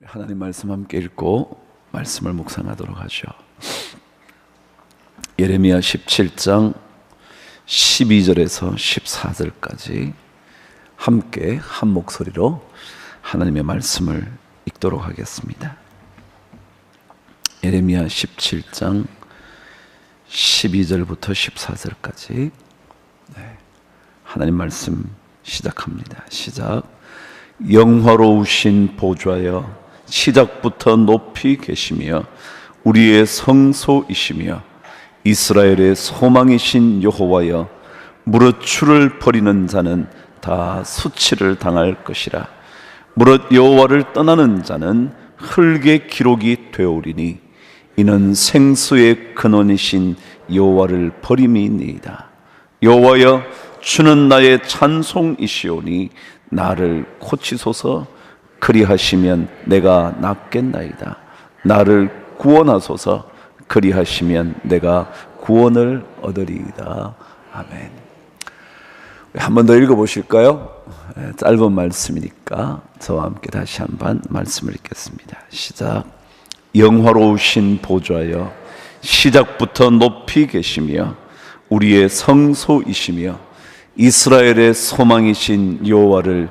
하나님 말씀 함께 읽고 말씀을 묵상하도록 하죠. 예레미야 17장 12절에서 14절까지 함께 한 목소리로 하나님의 말씀을 읽도록 하겠습니다. 예레미야 17장 12절부터 14절까지 하나님 말씀 시작합니다. 시작. 영화로우신 보좌여 시작부터 높이 계시며 우리의 성소이시며 이스라엘의 소망이신 여호와여, 무릇 주를 버리는 자는 다 수치를 당할 것이라. 무릇 여호와를 떠나는 자는 흙의 기록이 되오리니 이는 생수의 근원이신 여호와를 버림이니이다. 여호와여, 주는 나의 찬송이시오니 나를 고치소서. 그리하시면 내가 낫겠나이다. 나를 구원하소서. 그리하시면 내가 구원을 얻으리이다. 아멘. 한 번 더 읽어보실까요? 짧은 말씀이니까 저와 함께 다시 한번 말씀을 읽겠습니다. 시작. 영화로우신 보좌여 시작부터 높이 계시며 우리의 성소이시며 이스라엘의 소망이신 여호와를,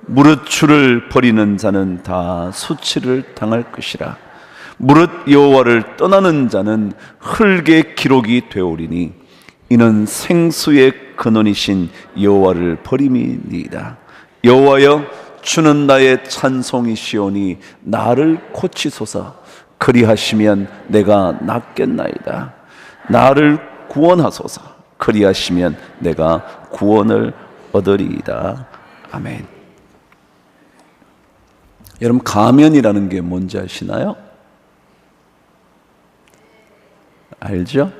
무릇 주를 버리는 자는 다 수치를 당할 것이라. 무릇 여호와를 떠나는 자는 흙의 기록이 되오리니 이는 생수의 근원이신 여호와를 버림이니이다. 여호와여, 주는 나의 찬송이시오니 나를 고치소서. 그리하시면 내가 낫겠나이다. 나를 구원하소서. 그리하시면 내가 구원을 얻으리이다. 아멘. 여러분, 가면이라는 게 뭔지 아시나요? 알죠?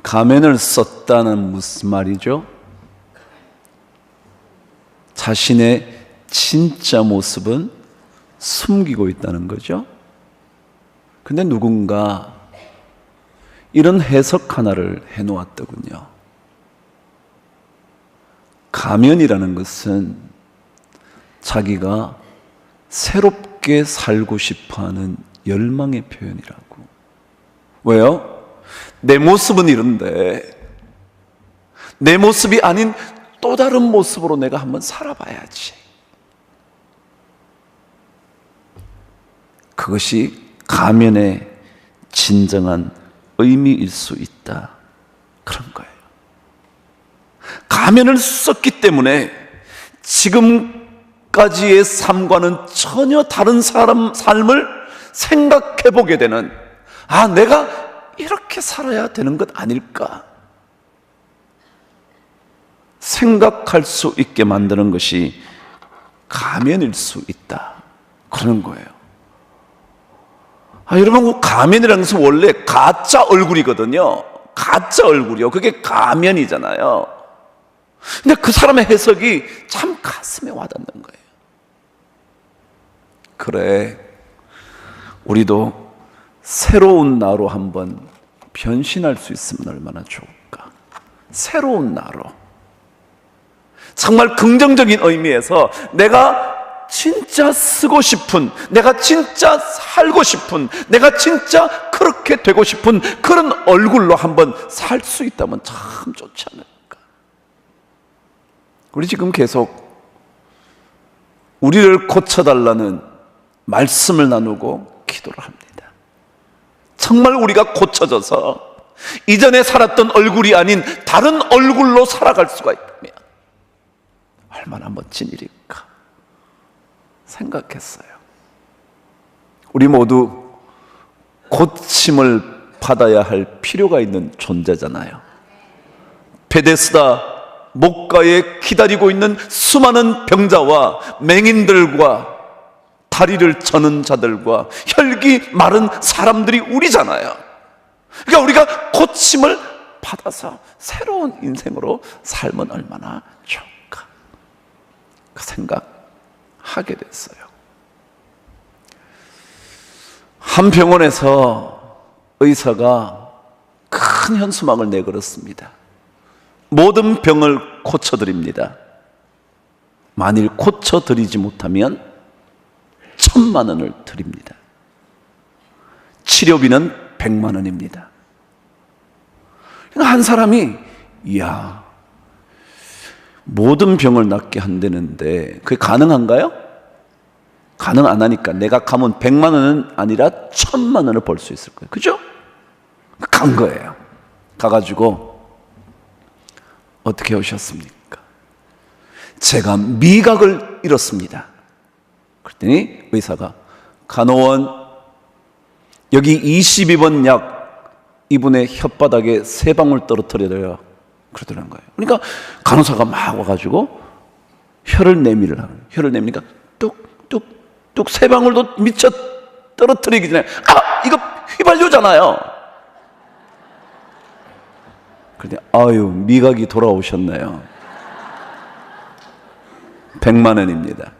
가면을 썼다는 무슨 말이죠? 자신의 진짜 모습은 숨기고 있다는 거죠. 근데 누군가 이런 해석 하나를 해놓았더군요. 가면이라는 것은 자기가 새롭게 살고 싶어하는 열망의 표현이라고. 왜요? 내 모습은 이런데 내 모습이 아닌 또 다른 모습으로 내가 한번 살아봐야지. 그것이 가면의 진정한 의미일 수 있다, 그런 거예요. 가면을 썼기 때문에 지금까지의 삶과는 전혀 다른 삶을 생각해 보게 되는, 내가 이렇게 살아야 되는 것 아닐까 생각할 수 있게 만드는 것이 가면일 수 있다, 그러는 거예요. 여러분, 가면이라는 것은 원래 가짜 얼굴이거든요. 가짜 얼굴이요. 그게 가면이잖아요. 근데 그 사람의 해석이 참 가슴에 와닿는 거예요. 그래, 우리도 새로운 나로 한번 변신할 수 있으면 얼마나 좋을까. 새로운 나로, 정말 긍정적인 의미에서 내가 진짜 쓰고 싶은, 내가 진짜 살고 싶은, 내가 진짜 그렇게 되고 싶은 그런 얼굴로 한번 살 수 있다면 참 좋지 않을까. 우리 지금 계속 우리를 고쳐달라는 말씀을 나누고 기도를 합니다. 정말 우리가 고쳐져서 이전에 살았던 얼굴이 아닌 다른 얼굴로 살아갈 수가 있다면 얼마나 멋진 일일까 생각했어요. 우리 모두 고침을 받아야 할 필요가 있는 존재잖아요. 베데스다 목가에 기다리고 있는 수많은 병자와 맹인들과 다리를 저는 자들과 혈기 마른 사람들이 우리잖아요. 그러니까 우리가 고침을 받아서 새로운 인생으로 살면 얼마나 좋을까, 그 생각하게 됐어요. 한 병원에서 의사가 큰 현수막을 내걸었습니다. 모든 병을 고쳐드립니다. 만일 고쳐드리지 못하면 1,000만 원을 드립니다. 치료비는 100만 원입니다. 한 사람이 이야, 모든 병을 낫게 한다는데 그게 가능한가요? 가능 안 하니까 내가 가면 100만 원은 아니라 1,000만 원을 벌 수 있을 거예요. 그죠? 간 거예요. 가가지고 어떻게 오셨습니까? 제가 미각을 잃었습니다. 그랬더니 의사가 간호원 여기 22번 약 이분의 혓바닥에 3방울 떨어뜨려요. 그러더라는 거예요. 그러니까 간호사가 막 와가지고 혀를 내밀으라고. 혀를 내미니까 뚝뚝뚝 3방울도 미쳐 떨어뜨리기 전에 이거 휘발유잖아요. 그런데 아유, 미각이 돌아오셨네요. 100만 원입니다.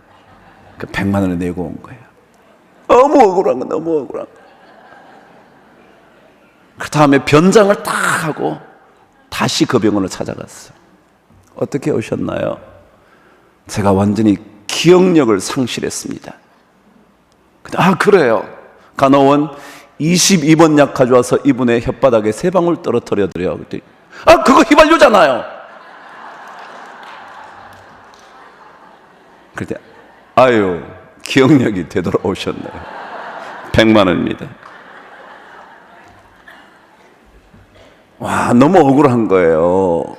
그 100만 원을 내고 온 거예요. 너무 억울한 거, 너무 억울한 거. 그 다음에 변장을 딱 하고 다시 그 병원을 찾아갔어요. 어떻게 오셨나요? 제가 완전히 기억력을 상실했습니다. 그래요. 간호원 22번 약 가져와서 이분의 혓바닥에 3방울 떨어뜨려 드려요. 그랬더니 그거 휘발유잖아요. 그랬더니 아유, 기억력이 되돌아오셨네요. 100만 원입니다. 와, 너무 억울한 거예요.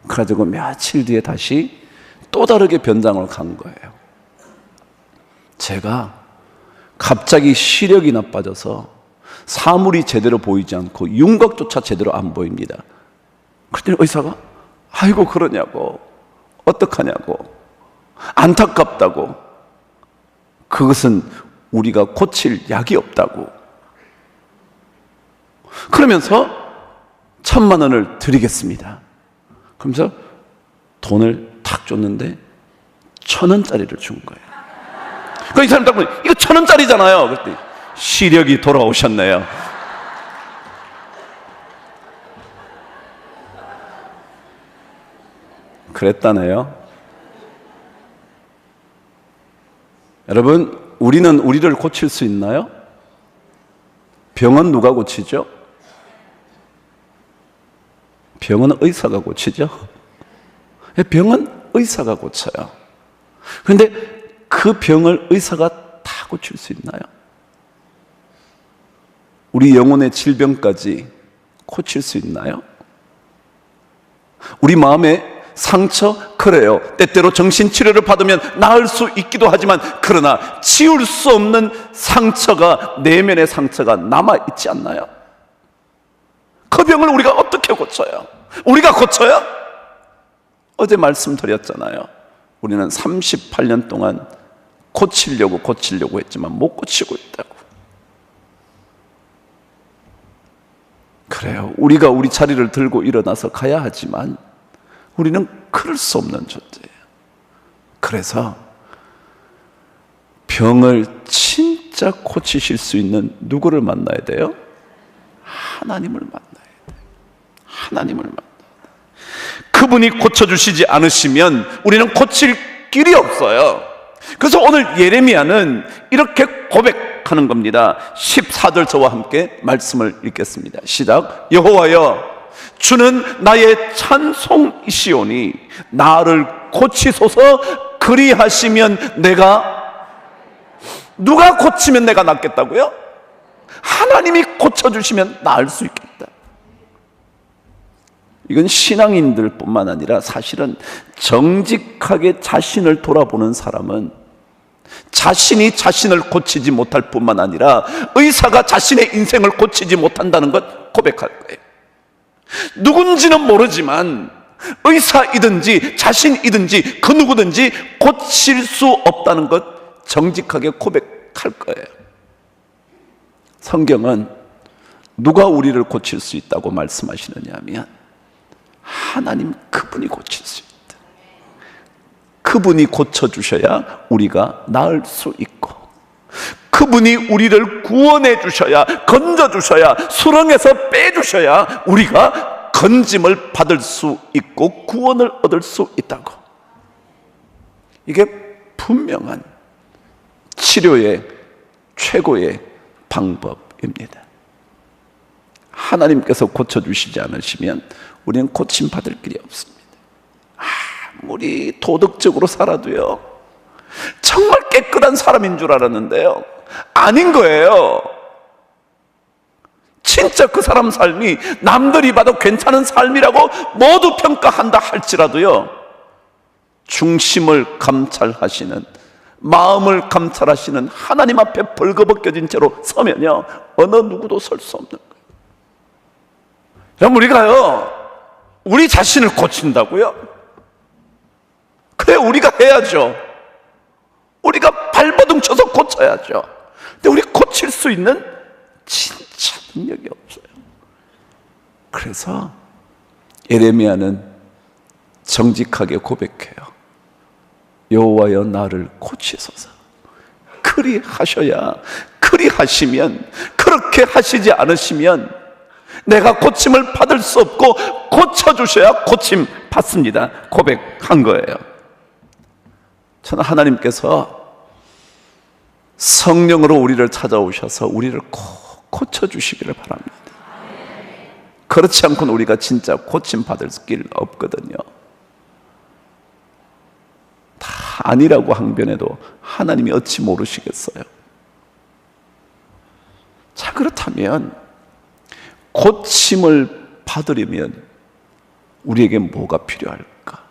그래가지고 며칠 뒤에 다시 또 다르게 변장을 간 거예요. 제가 갑자기 시력이 나빠져서 사물이 제대로 보이지 않고 윤곽조차 제대로 안 보입니다. 그랬더니 의사가 아이고 그러냐고, 어떡하냐고, 안타깝다고, 그것은 우리가 고칠 약이 없다고, 그러면서 1,000만 원을 드리겠습니다. 그러면서 돈을 탁 줬는데 1,000원짜리를 준 거예요. 그 이 사람 딱 보니 이거 1,000원짜리잖아요. 그랬더니 시력이 돌아오셨네요. 그랬다네요. 여러분, 우리는 우리를 고칠 수 있나요? 병은 누가 고치죠? 병은 의사가 고치죠. 병은 의사가 고쳐요. 그런데 그 병을 의사가 다 고칠 수 있나요? 우리 영혼의 질병까지 고칠 수 있나요? 우리 마음의 상처, 그래요. 때때로 정신치료를 받으면 나을 수 있기도 하지만, 그러나 지울 수 없는 상처가, 내면의 상처가 남아있지 않나요? 그 병을 우리가 어떻게 고쳐요? 우리가 고쳐요? 어제 말씀드렸잖아요. 우리는 38년 동안 고치려고 했지만 못 고치고 있다고. 그래요. 우리가 우리 자리를 들고 일어나서 가야 하지만 우리는 그럴 수 없는 존재예요. 그래서 병을 진짜 고치실 수 있는 누구를 만나야 돼요? 하나님을 만나야 돼요. 하나님을 만나야 돼요. 그분이 고쳐주시지 않으시면 우리는 고칠 길이 없어요. 그래서 오늘 예레미야는 이렇게 고백하는 겁니다. 14절 저와 함께 말씀을 읽겠습니다. 시작. 여호와여, 주는 나의 찬송이시오니 나를 고치소서. 그리하시면 누가 고치면 내가 낫겠다고요? 하나님이 고쳐주시면 나을 수 있겠다. 이건 신앙인들 뿐만 아니라 사실은 정직하게 자신을 돌아보는 사람은 자신이 자신을 고치지 못할 뿐만 아니라 의사가 자신의 인생을 고치지 못한다는 것 고백할 거예요. 누군지는 모르지만 의사이든지 자신이든지 그 누구든지 고칠 수 없다는 것 정직하게 고백할 거예요. 성경은 누가 우리를 고칠 수 있다고 말씀하시느냐 하면 하나님, 그분이 고칠 수 있다. 그분이 고쳐주셔야 우리가 나을 수 있고, 그분이 우리를 구원해 주셔야, 건져 주셔야, 수렁에서 빼주셔야 우리가 건짐을 받을 수 있고 구원을 얻을 수 있다고. 이게 분명한 치료의 최고의 방법입니다. 하나님께서 고쳐주시지 않으시면 우리는 고침받을 길이 없습니다. 아무리 도덕적으로 살아도요, 정말 깨끗한 사람인 줄 알았는데요, 아닌 거예요. 진짜 그 사람 삶이 남들이 봐도 괜찮은 삶이라고 모두 평가한다 할지라도요, 중심을 감찰하시는, 마음을 감찰하시는 하나님 앞에 벌거벗겨진 채로 서면요, 어느 누구도 설 수 없는 거예요. 여러분, 우리가요, 우리 자신을 고친다고요? 그래, 우리가 해야죠. 우리가 발버둥 쳐서 고쳐야죠. 근데 우리 고칠 수 있는 진짜 능력이 없어요. 그래서 예레미야는 정직하게 고백해요. 여호와여, 나를 고치소서. 그리 하셔야, 그리 하시면, 그렇게 하시지 않으시면 내가 고침을 받을 수 없고 고쳐주셔야 고침 받습니다. 고백한 거예요. 저는 하나님께서 성령으로 우리를 찾아오셔서 우리를 꼭 고쳐주시기를 바랍니다. 그렇지 않고는 우리가 진짜 고침 받을 길 없거든요. 다 아니라고 항변해도 하나님이 어찌 모르시겠어요? 자, 그렇다면 고침을 받으려면 우리에게 뭐가 필요할까?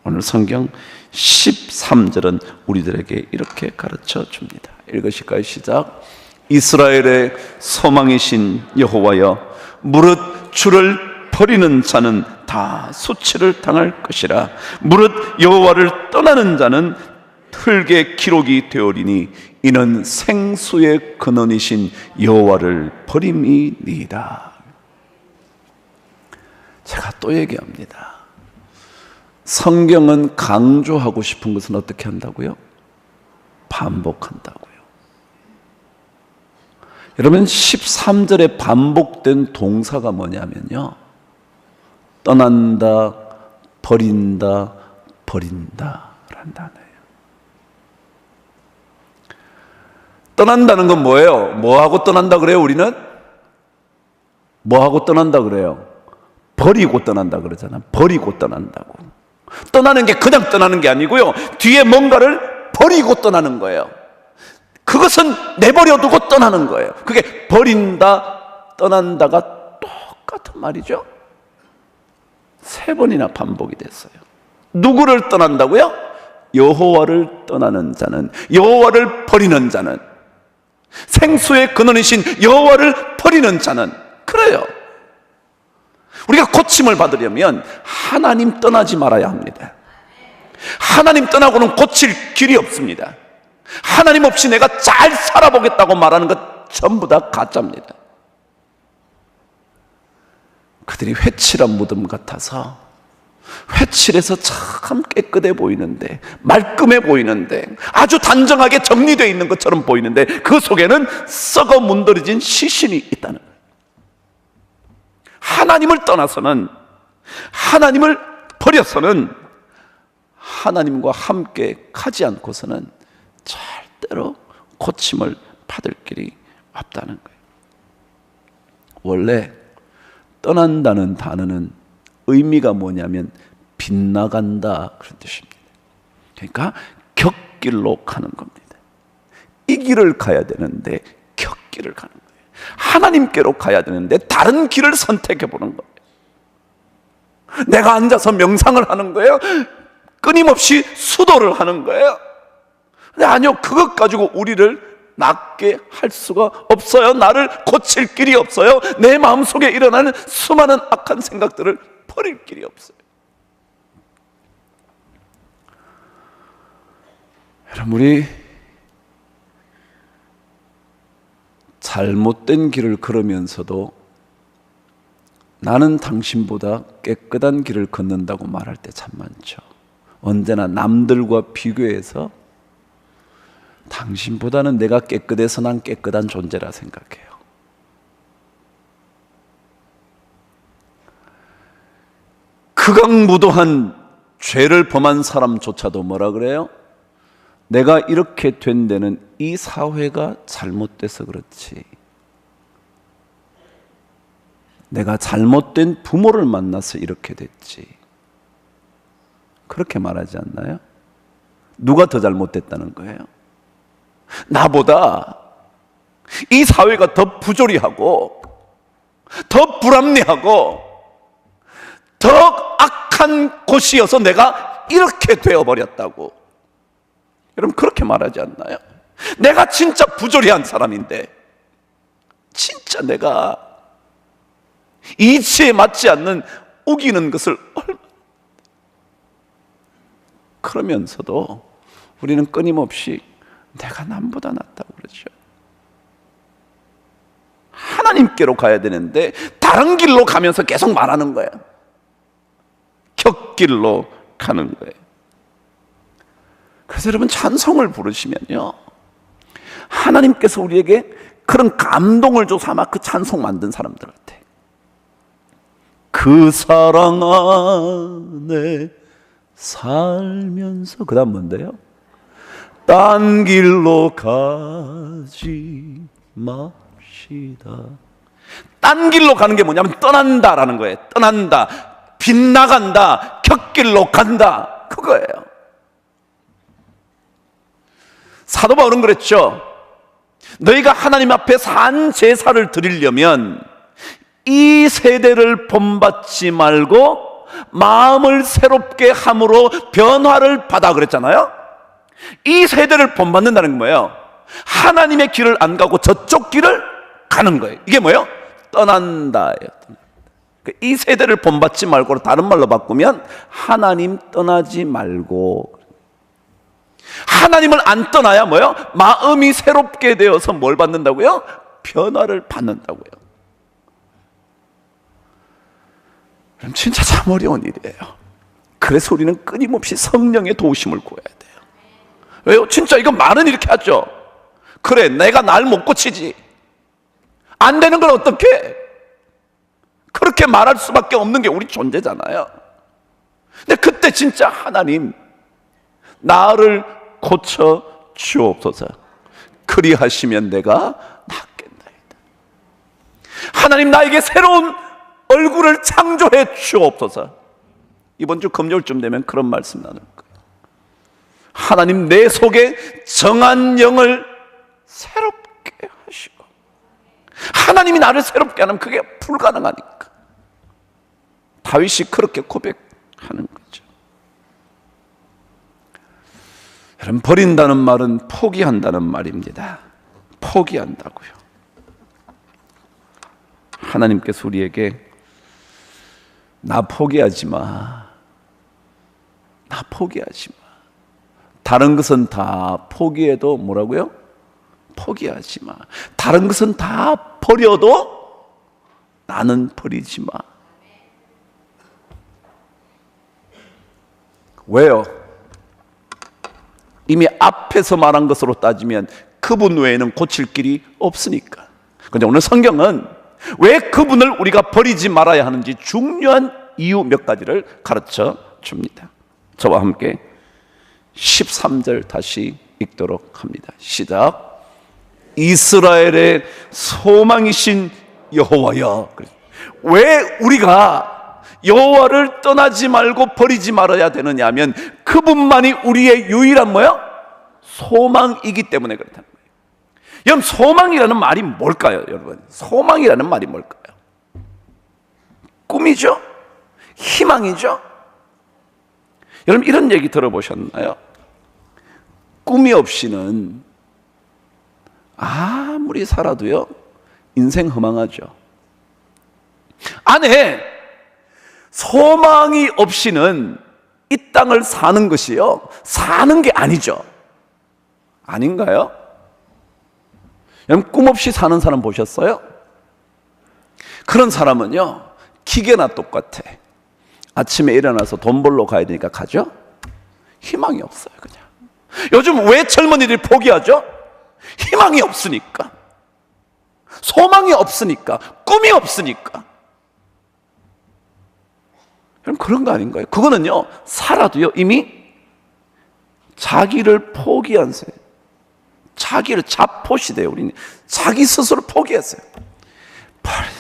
오늘 성경 13절은 우리들에게 이렇게 가르쳐 줍니다. 읽으실까요? 시작. 이스라엘의 소망이신 여호와여, 무릇 주를 버리는 자는 다 수치를 당할 것이라. 무릇 여호와를 떠나는 자는 흙의 기록이 되어리니 이는 생수의 근원이신 여호와를 버림이니이다. 제가 또 얘기합니다. 성경은 강조하고 싶은 것은 어떻게 한다고요? 반복한다고요. 여러분, 13절에 반복된 동사가 뭐냐면요, 떠난다, 버린다, 버린다라는 단어예요. 떠난다는 건 뭐예요? 뭐하고 떠난다 그래요? 우리는 뭐하고 떠난다 그래요? 버리고 떠난다 그러잖아. 버리고 떠난다고. 떠나는 게 그냥 떠나는 게 아니고요, 뒤에 뭔가를 버리고 떠나는 거예요. 그것은 내버려두고 떠나는 거예요. 그게 버린다, 떠난다가 똑같은 말이죠. 3번이나 반복이 됐어요. 누구를 떠난다고요? 여호와를 떠나는 자는, 여호와를 버리는 자는, 생수의 근원이신 여호와를 버리는 자는. 그래요. 우리가 고침을 받으려면 하나님 떠나지 말아야 합니다. 하나님 떠나고는 고칠 길이 없습니다. 하나님 없이 내가 잘 살아보겠다고 말하는 것 전부 다 가짜입니다. 그들이 회칠한 무덤 같아서, 회칠해서 참 깨끗해 보이는데, 말끔해 보이는데, 아주 단정하게 정리되어 있는 것처럼 보이는데 그 속에는 썩어 문드러진 시신이 있다는 거예요. 하나님을 떠나서는, 하나님을 버려서는, 하나님과 함께 가지 않고서는 절대로 고침을 받을 길이 없다는 거예요. 원래 떠난다는 단어는 의미가 뭐냐면 빗나간다, 그런 뜻입니다. 그러니까 곁길로 가는 겁니다. 이 길을 가야 되는데 곁길을 가는 거예요. 하나님께로 가야 되는데 다른 길을 선택해 보는 거예요. 내가 앉아서 명상을 하는 거예요? 끊임없이 수도를 하는 거예요? 근데 아니요, 그것 가지고 우리를 낫게 할 수가 없어요. 나를 고칠 길이 없어요. 내 마음속에 일어나는 수많은 악한 생각들을 버릴 길이 없어요. 여러분, 우리 잘못된 길을 걸으면서도 나는 당신보다 깨끗한 길을 걷는다고 말할 때 참 많죠. 언제나 남들과 비교해서 당신보다는 내가 깨끗해서 난 깨끗한 존재라 생각해요. 극악무도한 죄를 범한 사람조차도 뭐라 그래요? 내가 이렇게 된 데는 이 사회가 잘못돼서 그렇지, 내가 잘못된 부모를 만나서 이렇게 됐지, 그렇게 말하지 않나요? 누가 더 잘못됐다는 거예요? 나보다 이 사회가 더 부조리하고 더 불합리하고 더 악한 곳이어서 내가 이렇게 되어버렸다고. 여러분, 그렇게 말하지 않나요? 내가 진짜 부조리한 사람인데, 진짜 내가 이치에 맞지 않는 우기는 것을 그러면서도 우리는 끊임없이 내가 남보다 낫다고 그러죠. 하나님께로 가야 되는데 다른 길로 가면서 계속 말하는 거예요. 격길로 가는 거예요. 그래서 여러분, 찬송을 부르시면요, 하나님께서 우리에게 그런 감동을 줘서 아마 그 찬송 만든 사람들 같아. 그 사랑 안에 살면서, 그 다음 뭔데요? 딴 길로 가지 맙시다. 딴 길로 가는 게 뭐냐면 떠난다라는 거예요. 떠난다, 빗나간다, 격길로 간다, 그거예요. 사도 바울은 그랬죠. 너희가 하나님 앞에 산 제사를 드리려면 이 세대를 본받지 말고 마음을 새롭게 함으로 변화를 받아, 그랬잖아요. 이 세대를 본받는다는 건 뭐예요? 하나님의 길을 안 가고 저쪽 길을 가는 거예요. 이게 뭐예요? 떠난다예요. 이 세대를 본받지 말고, 다른 말로 바꾸면 하나님 떠나지 말고. 하나님을 안 떠나야 뭐예요? 마음이 새롭게 되어서 뭘 받는다고요? 변화를 받는다고요. 그럼 진짜 참 어려운 일이에요. 그래서 우리는 끊임없이 성령의 도우심을 구해야 돼요. 왜요? 진짜 이거 말은 이렇게 하죠. 그래, 내가 날 못 고치지, 안 되는 걸 어떻게, 그렇게 말할 수밖에 없는 게 우리 존재잖아요. 근데 그때 진짜 하나님, 나를 고쳐 주옵소서. 그리하시면 내가 낫겠나이다. 하나님, 나에게 새로운 얼굴을 창조해 주옵소서. 이번 주 금요일쯤 되면 그런 말씀 나눌 거예요. 하나님, 내 속에 정한 영을 새롭게 하시고. 하나님이 나를 새롭게 하면 그게 불가능하니까 다윗이 그렇게 고백하는 거죠. 여러분, 버린다는 말은 포기한다는 말입니다. 포기한다고요. 하나님께서 우리에게 나 포기하지 마, 나 포기하지 마, 다른 것은 다 포기해도 뭐라고요? 포기하지 마. 다른 것은 다 버려도 나는 버리지 마. 왜요? 이미 앞에서 말한 것으로 따지면 그분 외에는 고칠 길이 없으니까. 근데 오늘 성경은 왜 그분을 우리가 버리지 말아야 하는지 중요한 이유 몇 가지를 가르쳐 줍니다. 저와 함께 13절 다시 읽도록 합니다. 시작. 이스라엘의 소망이신 여호와여. 왜 우리가 여호와를 떠나지 말고 버리지 말아야 되느냐 하면 그분만이 우리의 유일한 뭐야? 소망이기 때문에 그렇다는 거예요. 여러분, 소망이라는 말이 뭘까요? 여러분, 소망이라는 말이 뭘까요? 꿈이죠? 희망이죠? 여러분, 이런 얘기 들어보셨나요? 꿈이 없이는 아무리 살아도요, 인생 허망하죠. 안에 소망이 없이는 이 땅을 사는 것이요, 사는 게 아니죠. 아닌가요? 여러분, 꿈 없이 사는 사람 보셨어요? 그런 사람은요, 기계나 똑같아. 아침에 일어나서 돈 벌러 가야 되니까 가죠? 희망이 없어요, 그냥. 요즘 왜 젊은이들이 포기하죠? 희망이 없으니까, 소망이 없으니까, 꿈이 없으니까. 그럼 그런 거 아닌가요? 그거는요, 살아도요, 이미 자기를 포기한 세. 자기를 자포시대요. 우리는 자기 스스로 포기했어요.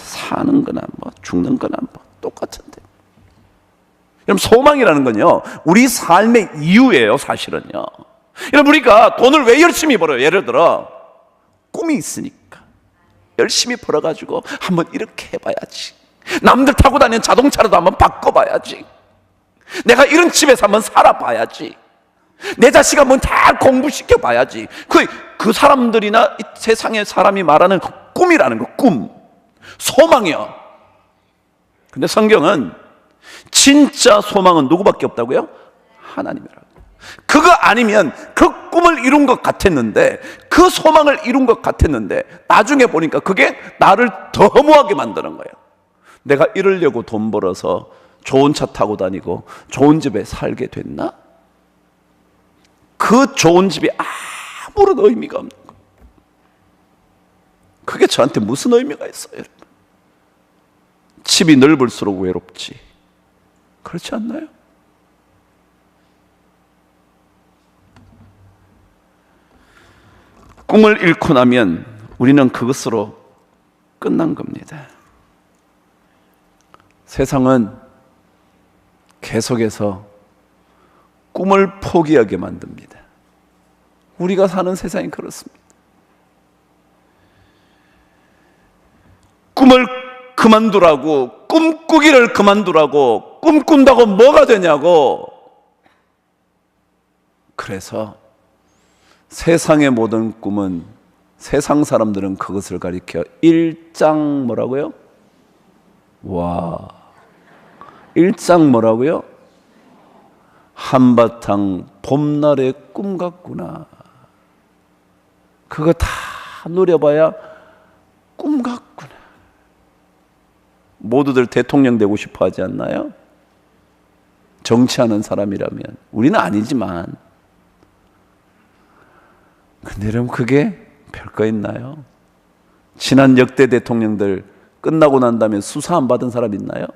사는 거나 뭐 죽는 거나 뭐 똑같은데. 여러분, 소망이라는 건요, 우리 삶의 이유예요. 사실은요. 여러분, 우리가 돈을 왜 열심히 벌어요? 예를 들어 꿈이 있으니까 열심히 벌어가지고 한번 이렇게 해봐야지. 남들 타고 다니는 자동차라도 한번 바꿔봐야지. 내가 이런 집에서 한번 살아봐야지. 내 자식 한번 잘 공부시켜봐야지. 그 사람들이나 이 세상의 사람이 말하는 꿈이라는 거, 꿈, 소망이요. 근데 성경은 진짜 소망은 누구밖에 없다고요? 하나님이라고. 그거 아니면 그 꿈을 이룬 것 같았는데, 그 소망을 이룬 것 같았는데 나중에 보니까 그게 나를 더 허무하게 만드는 거예요. 내가 이러려고 돈 벌어서 좋은 차 타고 다니고 좋은 집에 살게 됐나? 그 좋은 집이 아무런 의미가 없는 거예요. 그게 저한테 무슨 의미가 있어요, 여러분? 집이 넓을수록 외롭지, 그렇지 않나요? 꿈을 잃고 나면 우리는 그것으로 끝난 겁니다. 세상은 계속해서 꿈을 포기하게 만듭니다. 우리가 사는 세상이 그렇습니다. 꿈을 그만두라고, 꿈꾸기를 그만두라고, 꿈꾼다고 뭐가 되냐고. 그래서 세상의 모든 꿈은, 세상 사람들은 그것을 가리켜 일장 뭐라고요? 와, 일장 뭐라고요? 한바탕 봄날의 꿈 같구나. 그거 다 누려봐야 꿈 같구나. 모두들 대통령 되고 싶어 하지 않나요? 정치하는 사람이라면. 우리는 아니지만. 근데 여러분, 그게 별거 있나요? 지난 역대 대통령들 끝나고 난 다음에 수사 안 받은 사람 있나요?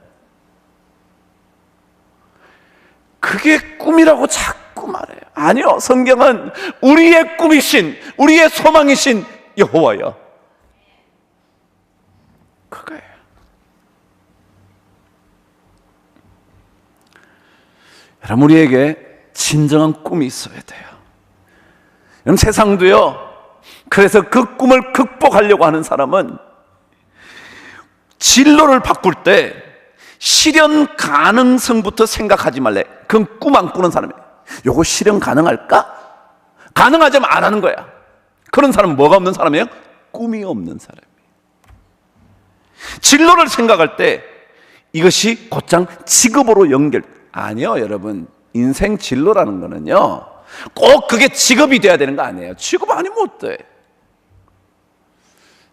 그게 꿈이라고 자꾸 말해요. 아니요, 성경은 우리의 꿈이신, 우리의 소망이신 여호와여, 그거예요. 여러분, 우리에게 진정한 꿈이 있어야 돼요. 여러분, 세상도요, 그래서 그 꿈을 극복하려고 하는 사람은 진로를 바꿀 때 실현 가능성부터 생각하지 말래. 그건 꿈 안 꾸는 사람이에요. 요거 실현 가능할까? 가능하자면 안 하는 거야. 그런 사람은 뭐가 없는 사람이에요? 꿈이 없는 사람이에요. 진로를 생각할 때 이것이 곧장 직업으로 연결. 아니요, 여러분. 인생 진로라는 거는요, 꼭 그게 직업이 돼야 되는 거 아니에요. 직업 아니면 어때?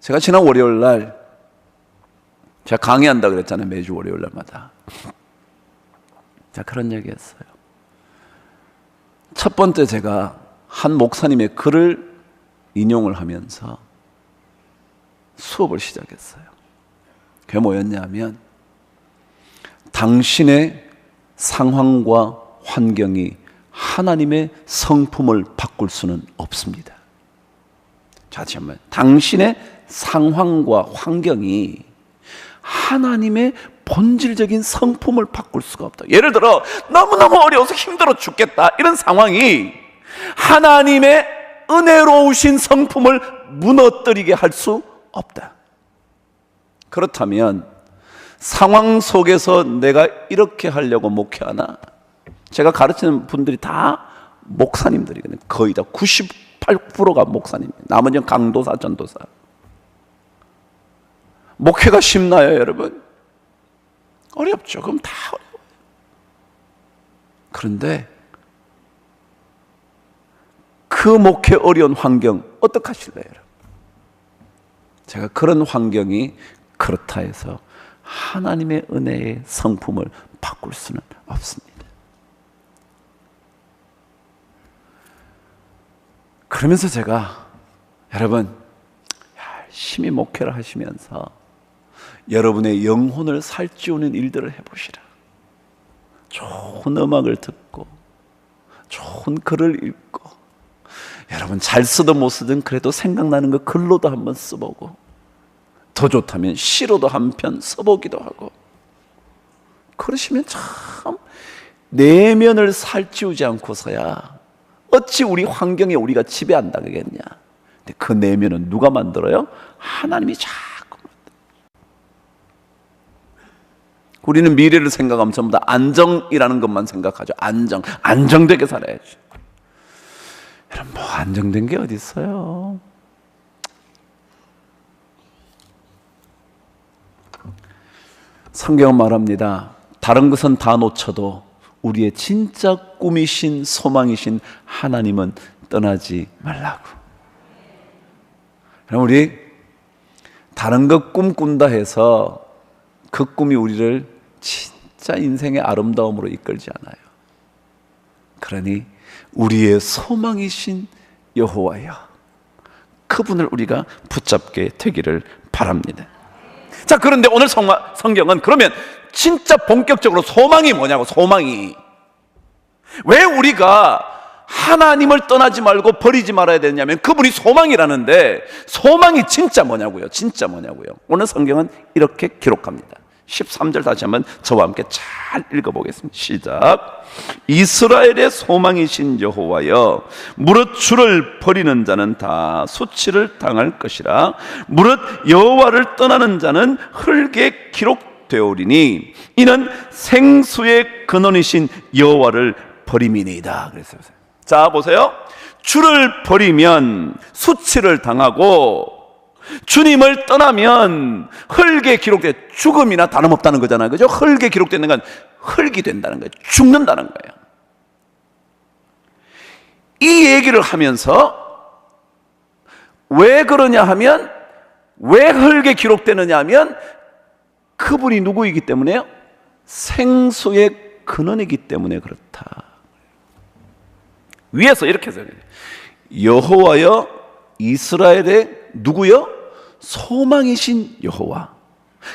제가 지난 월요일 날 제가 강의한다 그랬잖아요. 매주 월요일 날마다. 자, 그런 얘기 했어요. 첫 번째, 제가 한 목사님의 글을 인용을 하면서 수업을 시작했어요. 그게 뭐였냐면, 당신의 상황과 환경이 하나님의 성품을 바꿀 수는 없습니다. 자, 잠깐만. 당신의 상황과 환경이 하나님의 본질적인 성품을 바꿀 수가 없다. 예를 들어 너무너무 어려워서 힘들어 죽겠다, 이런 상황이 하나님의 은혜로우신 성품을 무너뜨리게 할 수 없다. 그렇다면 상황 속에서 내가 이렇게 하려고 목회하나? 제가 가르치는 분들이 다 목사님들이거든요. 거의 다 98%가 목사님, 나머지는 강도사, 전도사. 목회가 쉽나요, 여러분? 어렵죠. 그럼 다 어려워요. 그런데 그 목회 어려운 환경 어떻게 하실래요, 여러분? 제가 그런 환경이 그렇다 해서 하나님의 은혜의 성품을 바꿀 수는 없습니다. 그러면서 제가, 여러분, 열심히 목회를 하시면서 여러분의 영혼을 살찌우는 일들을 해보시라. 좋은 음악을 듣고 좋은 글을 읽고, 여러분 잘 쓰든 못 쓰든 그래도 생각나는 거 글로도 한번 써보고, 더 좋다면 시로도 한 편 써보기도 하고, 그러시면 참 내면을 살찌우지 않고서야 어찌 우리 환경에 우리가 지배 안 당하겠냐. 근데 그 내면은 누가 만들어요? 하나님이 자꾸 만들어요. 우리는 미래를 생각하면 전부 다 안정이라는 것만 생각하죠. 안정되게 살아야지. 여러분, 뭐 안정된 게 어디 있어요? 성경은 말합니다. 다른 것은 다 놓쳐도 우리의 진짜 꿈이신 소망이신 하나님은 떠나지 말라고. 그럼 우리 다른 것 꿈꾼다 해서 그 꿈이 우리를 진짜 인생의 아름다움으로 이끌지 않아요. 그러니 우리의 소망이신 여호와여, 그분을 우리가 붙잡게 되기를 바랍니다. 자, 그런데 오늘 성경은 그러면 진짜 본격적으로 소망이 뭐냐고. 소망이 왜 우리가 하나님을 떠나지 말고 버리지 말아야 되냐면 그분이 소망이라는데, 소망이 진짜 뭐냐고요. 진짜 뭐냐고요. 오늘 성경은 이렇게 기록합니다. 13절 다시 한번 저와 함께 잘 읽어보겠습니다. 시작. 이스라엘의 소망이신 여호와여, 무릇 주를 버리는 자는 다 수치를 당할 것이라. 무릇 여호와를 떠나는 자는 흙에 기록되오리니 이는 생수의 근원이신 여호와를 버림이니이다. 그랬어요. 자, 보세요. 주를 버리면 수치를 당하고, 주님을 떠나면 흙에 기록돼 죽음이나 다름없다는 거잖아요. 그죠? 흙에 기록되는 건 흙이 된다는 거예요. 죽는다는 거예요. 이 얘기를 하면서 왜 그러냐 하면, 왜 흙에 기록되느냐 하면 그분이 누구이기 때문에요? 생수의 근원이기 때문에 그렇다. 위에서 이렇게 해서 여호와여, 이스라엘의 누구요? 소망이신 여호와,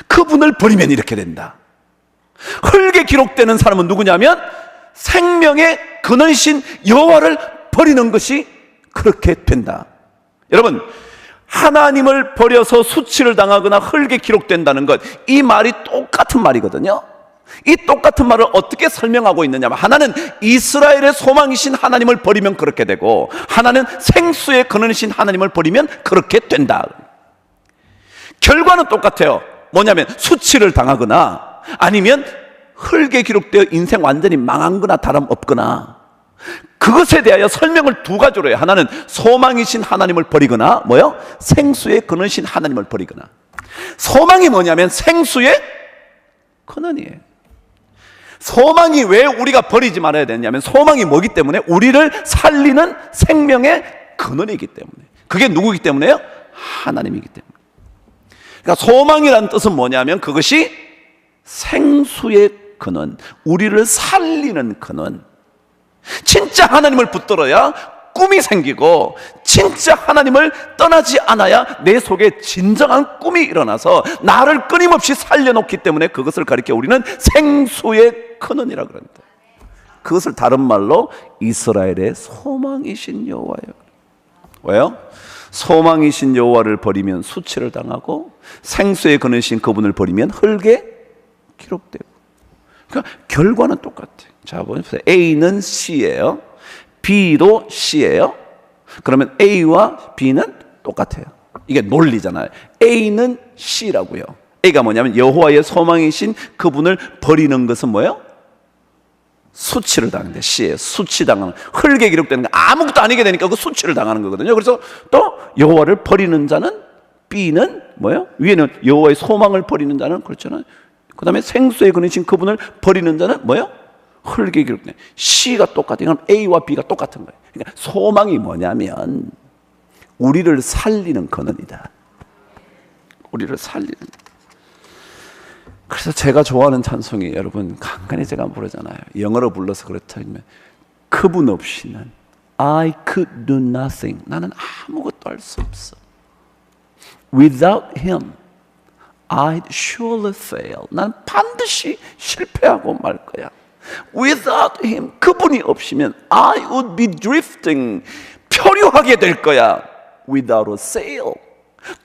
그분을 버리면 이렇게 된다. 흙에 기록되는 사람은 누구냐면 생명의 근원이신 여호와를 버리는 것이 그렇게 된다. 여러분, 하나님을 버려서 수치를 당하거나 흙에 기록된다는 것, 이 말이 똑같은 말이거든요. 이 똑같은 말을 어떻게 설명하고 있느냐면, 하나는 이스라엘의 소망이신 하나님을 버리면 그렇게 되고, 하나는 생수의 근원이신 하나님을 버리면 그렇게 된다. 결과는 똑같아요. 뭐냐면 수치를 당하거나 아니면 흙에 기록되어 인생 완전히 망한 거나 다름없거나, 그것에 대하여 설명을 두 가지로 해요. 하나는 소망이신 하나님을 버리거나, 뭐요? 생수의 근원이신 하나님을 버리거나. 소망이 뭐냐면 생수의 근원이에요. 소망이 왜 우리가 버리지 말아야 되냐면, 소망이 뭐기 때문에? 우리를 살리는 생명의 근원이기 때문에. 그게 누구이기 때문에요? 하나님이기 때문에. 그러니까 소망이라는 뜻은 뭐냐면 그것이 생수의 근원, 우리를 살리는 근원. 진짜 하나님을 붙들어야 꿈이 생기고, 진짜 하나님을 떠나지 않아야 내 속에 진정한 꿈이 일어나서 나를 끊임없이 살려놓기 때문에 그것을 가리켜 우리는 생수의 근원이라고 그럽니다. 그것을 다른 말로 이스라엘의 소망이신 여호와예요. 왜요? 소망이신 여호와를 버리면 수치를 당하고, 생수의 근원이신 그분을 버리면 흙에 기록되고. 그러니까 결과는 똑같아요. 자, 보세요. A는 C예요. B도 C예요. 그러면 A와 B는 똑같아요. 이게 논리잖아요. A는 C라고요. A가 뭐냐면 여호와의 소망이신 그분을 버리는 것은 뭐예요? 수치를 당하는데, C예요. 수치당하는, 흙에 기록되는 거 아무것도 아니게 되니까 그 수치를 당하는 거거든요. 그래서 또 여호와를 버리는 자는, B는 뭐예요? 위에는 여호와의 소망을 버리는 자는, 그렇잖아요. 그 다음에 생수의 근원이신 그분을 버리는 자는 뭐예요? 흙에 기록된. C가 똑같아요. 그럼 A와 B가 똑같은 거예요. 그러니까 소망이 뭐냐면 우리를 살리는 근원이다. 우리를 살리는. 그래서 제가 좋아하는 찬송이, 여러분 간간히 제가 부르잖아요. 영어로 불러서 그렇다면, 그분 없이는 I could do nothing. 나는 아무것도 할 수 없어. Without him I'd surely fail. 난 반드시 실패하고 말 거야. Without him, 그분이 없으면 I would be drifting, 표류하게 될 거야. Without a sail,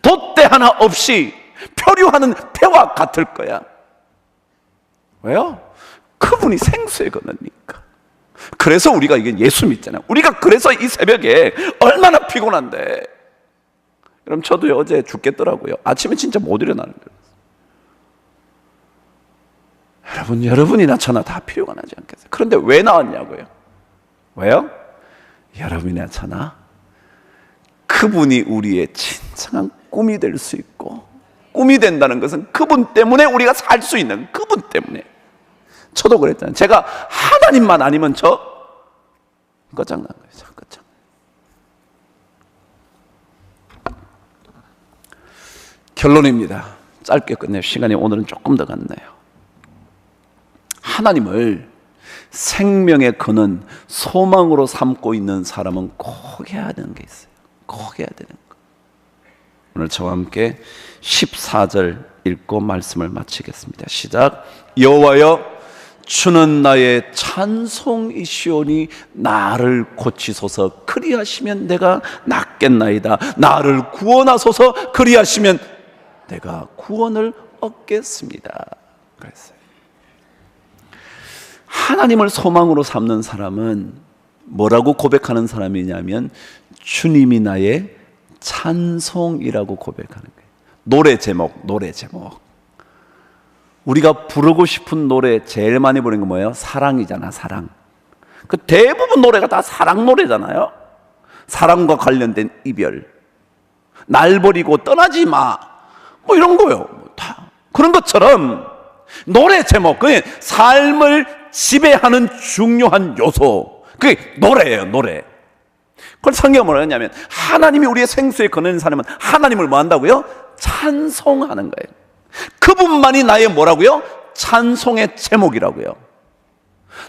돛대 하나 없이 표류하는 배와 같을 거야. 왜요? 그분이 생수에 거느니까. 그래서 우리가 이게 예수 믿잖아요. 우리가 그래서 이 새벽에 얼마나 피곤한데. 그럼 저도 어제 죽겠더라고요. 아침에 진짜 못 일어나는 거예요. 여러분이나 저나 다 필요가 나지 않겠어요? 그런데 왜 나왔냐고요? 왜요? 여러분이나 저나 그분이 우리의 진정한 꿈이 될 수 있고, 꿈이 된다는 것은 그분 때문에 우리가 살 수 있는, 그분 때문에. 저도 그랬잖아요. 제가 하나님만 아니면 저 끝장난 거예요. 저 끝장. 결론입니다. 짧게 끝내요. 시간이 오늘은 조금 더 갔네요. 하나님을 생명의 근원, 소망으로 삼고 있는 사람은 꼭 해야 되는 게 있어요. 꼭 해야 되는 거. 오늘 저와 함께 14절 읽고 말씀을 마치겠습니다. 시작. 여호와여, 주는 나의 찬송이시오니 나를 고치소서. 그리하시면 내가 낫겠나이다. 나를 구원하소서. 그리하시면 내가 구원을 얻겠습니다. 그랬어요. 하나님을 소망으로 삼는 사람은 뭐라고 고백하는 사람이냐면 주님이 나의 찬송이라고 고백하는 거예요. 노래 제목. 우리가 부르고 싶은 노래 제일 많이 부르는 거 뭐예요? 사랑이잖아, 사랑. 그 대부분 노래가 다 사랑 노래잖아요. 사랑과 관련된 이별, 날 버리고 떠나지 마, 뭐 이런 거요. 다 그런 것처럼 노래 제목, 그게 삶을 지배하는 중요한 요소, 그게 노래예요, 노래. 그걸 성경은 뭐라 했냐면 하나님이 우리의 생수에 거느는 사람은 하나님을 뭐 한다고요? 찬송하는 거예요. 그분만이 나의 뭐라고요? 찬송의 제목이라고요.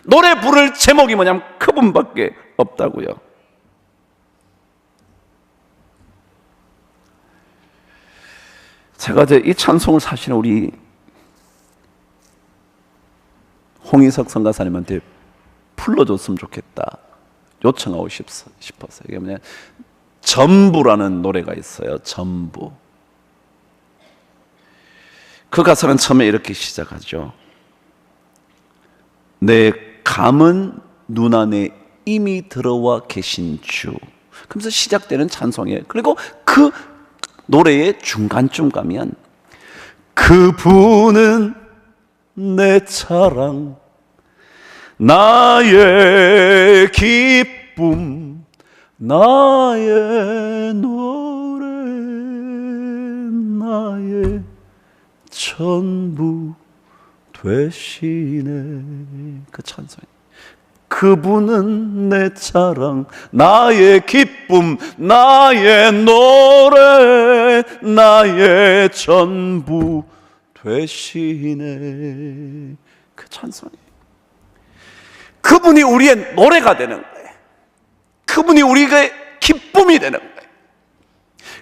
노래 부를 제목이 뭐냐면 그분밖에 없다고요. 제가 이 찬송을 사실은 우리 홍희석 선가사님한테 불러줬으면 좋겠다 요청하고 싶어서. 이게 뭐냐, 전부라는 노래가 있어요. 전부. 그 가사는 처음에 이렇게 시작하죠. 내 감은 눈 안에 이미 들어와 계신 주. 그러면서 시작되는 찬송이에요. 그리고 그 노래의 중간쯤 가면 그분은 내 자랑, 나의 기쁨, 나의 노래, 나의 전부 되시네. 그 찬송이. 그분은 내 자랑, 나의 기쁨, 나의 노래, 나의 전부 되시네. 그 찬송이. 그분이 우리의 노래가 되는 거예요. 그분이 우리의 기쁨이 되는 거예요.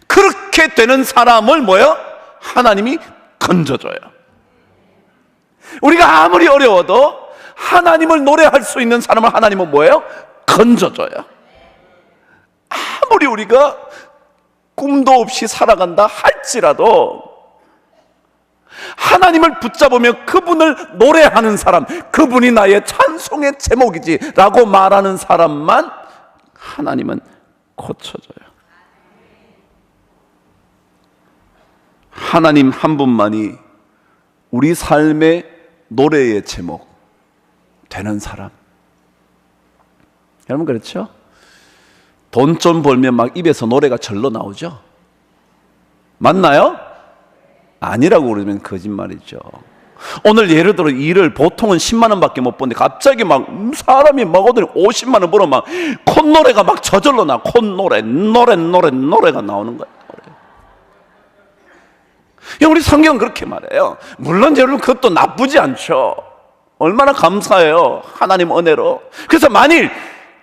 그렇게 되는 사람을 뭐예요? 하나님이 건져줘요. 우리가 아무리 어려워도 하나님을 노래할 수 있는 사람을 하나님은 뭐예요? 건져줘요. 아무리 우리가 꿈도 없이 살아간다 할지라도 하나님을 붙잡으며 그분을 노래하는 사람, 그분이 나의 찬송의 제목이지 라고 말하는 사람만 하나님은 고쳐줘요. 하나님 한 분만이 우리 삶의 노래의 제목 되는 사람. 여러분 그렇죠? 돈 좀 벌면 막 입에서 노래가 절로 나오죠? 맞나요? 아니라고 그러면 거짓말이죠. 오늘 예를 들어 일을 보통은 10만 원밖에 못 버는데 갑자기 막 사람이 막 오더니 50만 원 벌어 막 콧노래가 막 저절로 나. 노래가 나오는 거예요. 우리 성경은 그렇게 말해요. 물론 여러분 그것도 나쁘지 않죠. 얼마나 감사해요, 하나님 은혜로. 그래서 만일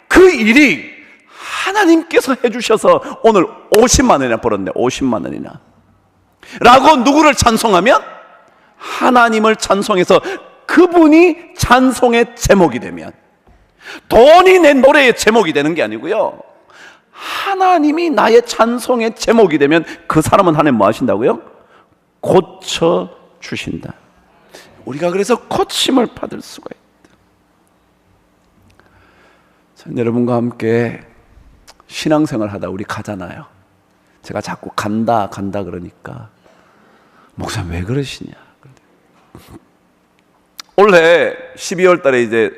그 일이 하나님께서 해주셔서 오늘 50만 원이나 벌었네, 50만 원이나 라고 누구를 찬송하면 하나님을 찬송해서 그분이 찬송의 제목이 되면, 돈이 내 노래의 제목이 되는 게 아니고요, 하나님이 나의 찬송의 제목이 되면 그 사람은 하나님 뭐 하신다고요? 고쳐주신다. 우리가 그래서 고침을 받을 수가 있다. 전 여러분과 함께 신앙생활 하다 우리 가잖아요. 제가 자꾸 간다 그러니까 목사님 왜 그러시냐. 올해 12월 달에 이제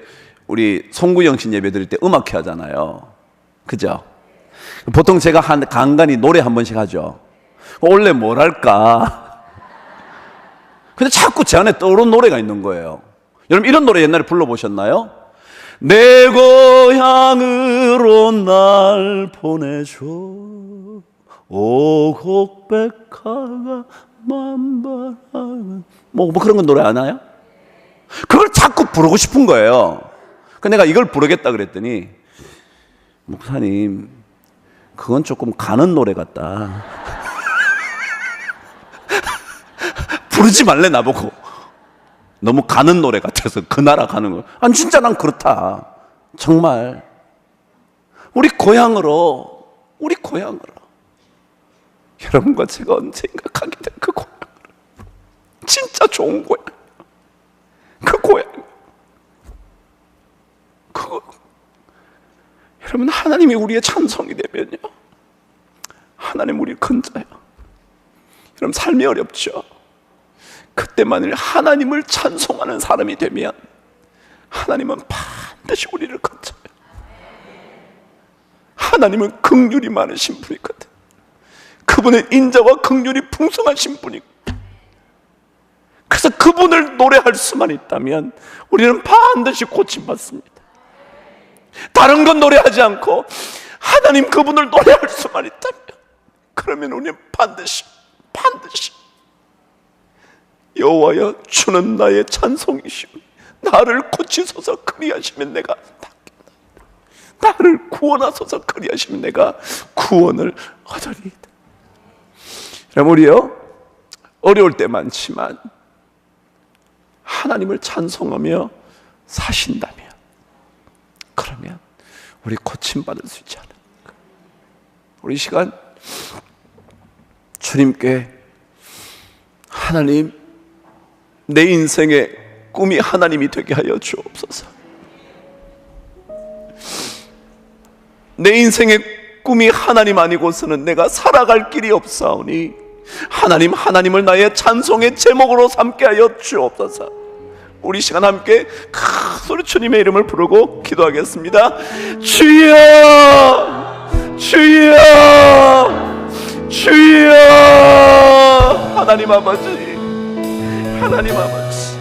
우리 송구영신 예배 드릴 때 음악회 하잖아요. 그죠? 보통 제가 간간히 노래 한 번씩 하죠. 원래 뭘 할까? 근데 자꾸 제 안에 떠오르는 노래가 있는 거예요. 여러분 이런 노래 옛날에 불러보셨나요? 내 고향으로 날 보내줘 오 곡백화가 만발하는 뭐 그런 건 노래 안 와요? 그걸 자꾸 부르고 싶은 거예요. 그래서 내가 이걸 부르겠다 그랬더니 목사님 그건 조금 가는 노래 같다. 부르지 말래 나보고. 너무 가는 노래 같아서 그 나라 가는 거. 아니 진짜 난 그렇다. 정말 우리 고향으로 여러분과 제가 언젠가 가게 될 그 고향으로, 진짜 좋은 고향, 그 고향, 그거 여러분 하나님이 우리의 찬송이 되면요, 하나님 우리 근자요. 여러분 삶이 어렵죠. 그때 만일 하나님을 찬송하는 사람이 되면 하나님은 반드시 우리를 건져요. 하나님은 긍휼이 많으신 분이거든. 그분의 인자와 긍휼이 풍성하신 분이고, 그래서 그분을 노래할 수만 있다면 우리는 반드시 고침받습니다. 다른 건 노래하지 않고 하나님 그분을 노래할 수만 있다면, 그러면 우리는 반드시 여호와여 주는 나의 찬송이시오 나를 고치소서 그리하시면 내가 낫겠나이다. 나를 구원하소서 그리하시면 내가 구원을 얻으리이다. 여러분 우리요 어려울 때 많지만 하나님을 찬송하며 사신다면, 그러면 우리 고침받을 수 있지 않을까. 우리 이 시간 주님께 하나님 내 인생의 꿈이 하나님이 되게 하여 주옵소서. 내 인생의 꿈이 하나님 아니고서는 내가 살아갈 길이 없사오니 하나님을 나의 찬송의 제목으로 삼게 하여 주옵소서. 우리 시간 함께 큰 소리 주님의 이름을 부르고 기도하겠습니다. 주여 주여 주여. 하나님 아버지, 하나님 아버지,